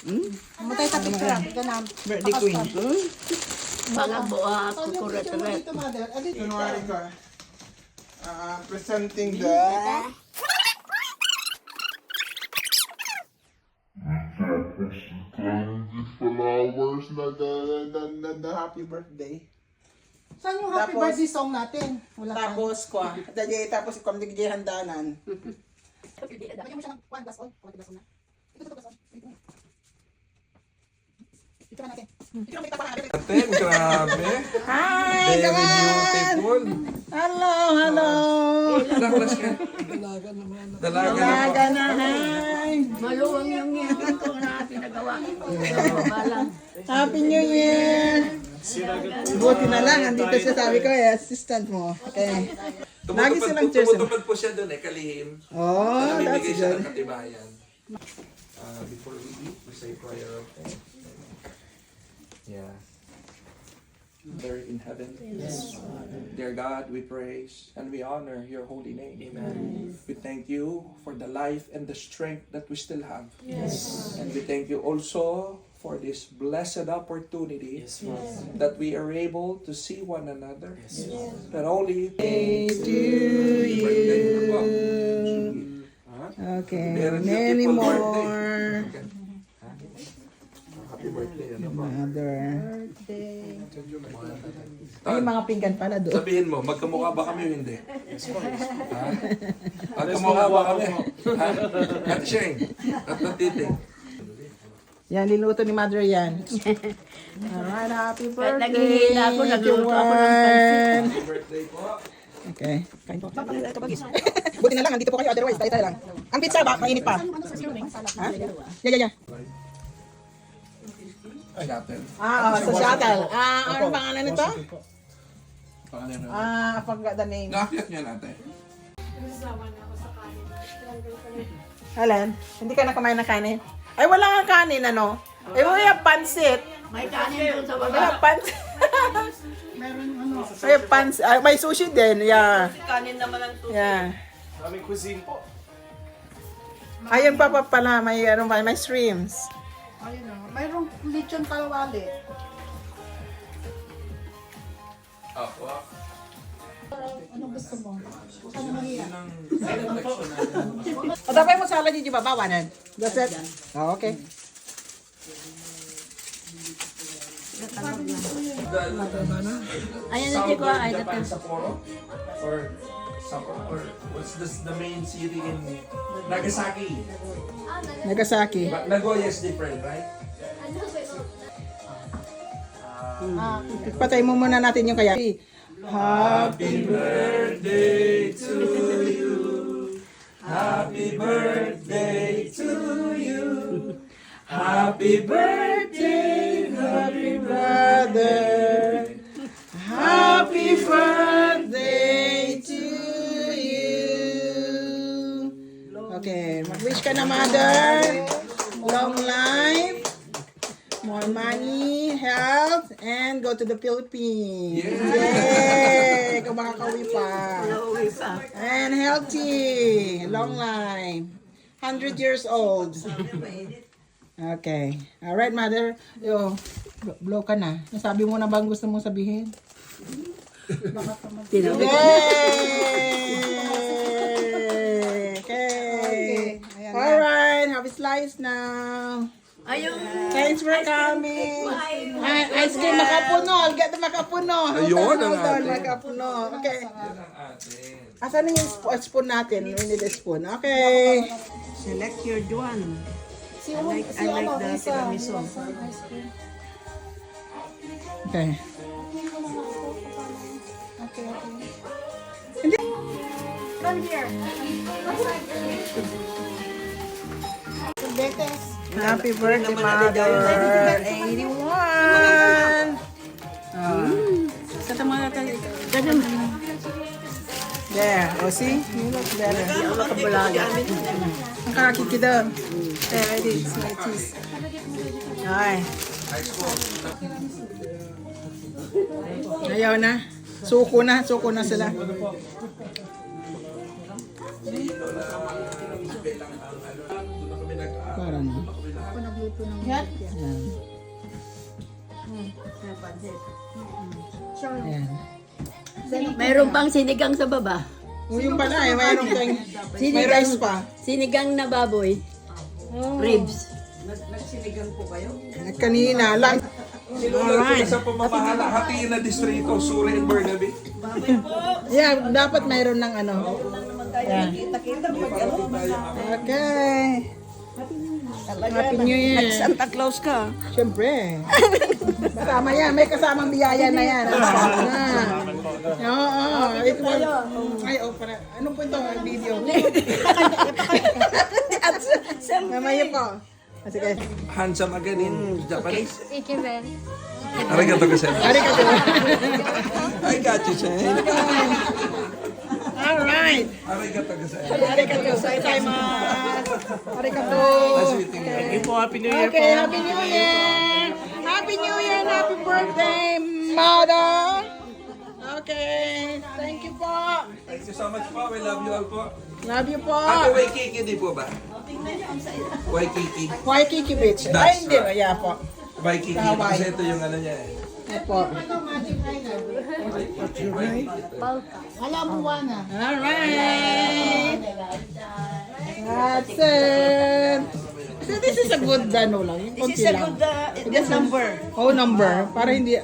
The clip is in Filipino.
Matay ta picture. Ganam. Birthday queen. Mga buha ako kuret-kuret. Kunwari ka. Presenting the... flowers na the happy birthday. Saan yung happy Tapos- birthday song natin? Wala pa. Tapos ko, tapos ikaw digdi handanan. Lagyan mo siya ng 1 glass oil. 1 glass oil na. Ito glass oil. Ito na natin. Ito na kita pa. Aten, grabe. Hi, Very beautiful. Hello, hello. Ilang oras ka? Dalaga na po. Dalaga na, hi. Maluwang yung ngipin ko na pinagawa. Balang. Happy New Year. Buti na lang, andito siya, sabi ko, assistant mo. Okay. Lagi silang cheers. Tumutupad po siya doon kalihim. Oh, that's Namimigay siya good. ng katibayan. Before we eat, we say prayer of thanks. Yeah. There in heaven. Yes. Dear God, we praise and we honor your holy name. Amen. We thank you for the life and the strength that we still have. Yes. And we thank you also for this blessed opportunity that we are able to see one another. Yes. Not only To birthday na po. you. Okay, Very many beautiful more. birthday. Happy birthday. Ano po? Mother. Ay, mga pinggan pala doon. Sabihin mo, magkamukha ba kami o hindi? Yes po. Ha? Magkamukha ba kami? Ha? At Shane, at Titing. Yan, niluto ni Mother yan. Alright, happy Kahit birthday. naghihina ako, nagluto ako ng pansit. Happy birthday po. Okay, kain po. Buti na lang, andito po kayo, otherwise, tayo lang. Ang pizza ba? Mainit pa. Ha? Yeah. Ay, natin. Sa shuttle. Ano pangalan nito? Pangalan na. I forgot the name. Nakakit niya natin. Alan, hindi ka na kumain ng kanin? Ay, wala kang kanin, ano? Eh, may pansit. May kanin doon sa May baba. pansit. May pansit. May sushi din, yeah. Kanin naman ang susi. Yeah. Aming cuisine po. Ayun pa pala, may, ano, may streams. Ayun o. Mayroong lechon kalawali. Ako. Anong gusto mo? O, dapat mo salad yung babawanan. That's it? Oh, okay. Ayan na ko ay Japan, datan. Sapporo? Or what's the main city in Nagasaki? Nagasaki. But Nagoya is different, right? Patay mo muna natin yung kaya. Happy birthday to you. Happy birthday to you. Happy birthday, happy Brother, happy birthday to you. Okay, mag-wish ka na, Mother. Long life, more money, health, and go to the Philippines. Yay! Kung makakauwi pa. Nauwi pa. And healthy, long life, 100 years old. Okay. Alright, Mother. Yo, blow ka na. Nasabi mo na ba ang gusto mong sabihin? Tinabi ko. Yay! Okay. Alright, have a slice now. Ayun. Thanks for coming. Ice cream makapuno. I'll get the makapuno. Ayun, ang Hold on, atin. makapuno. Okay. Yan ang atin. Asan na yung spoon natin? We need a spoon. Okay. Select your one. Si the tiramisu. Okay. Okay. Hindi. Come here. Betes. Happy birthday, Mother. 81. Kata mga tayo. Ganun. There. Oh, see? You look better. Ang makabulaga. Ang kakikida. There, ready. It's my cheese. Ay. Ayaw na. Suko na. Suko na sila. Parang. Luto ng Yan. Ayan. Ayan. Mayroon pang sinigang sa baba. O yung pala eh, mayroon kang, may Sinigang, rice pa. sinigang na baboy. Ribs. Kanina lang. Sinunod ko sa pamamahala, hatiin na distrito, Suri and Burnaby. Yeah, dapat mayroon ng ano. Yan. Okay. Happy New Year. Santa Claus ka. Siyempre. Kasama yan. May kasamang biyaya na yan. Oo. Ito ba? Ay, oh, para. Ano po ito? Video. Mamaya po. Ah, sige. Handsome again in Japanese. Ichiben. Arigato gozaimasu. Arigato. I got you, Chay. Alright. Arigato gozaimasu. Arigato gozaimasu. Arigato. Nice meeting you. Okay, Happy New Year. Happy New Year and happy birthday, Mother. Okay. Thank you po. Thank you so much po. We love you all po. Love you po. Ate Waikiki di po ba? Waikiki. Waikiki Beach. Ay, hindi. Yeah po. Waikiki. Hawaii. Kasi ito yung ano niya eh. Opo. Alam mo, Wana. Alright. That's it. So this is a good ano lang. This is a good number. number. Para hindi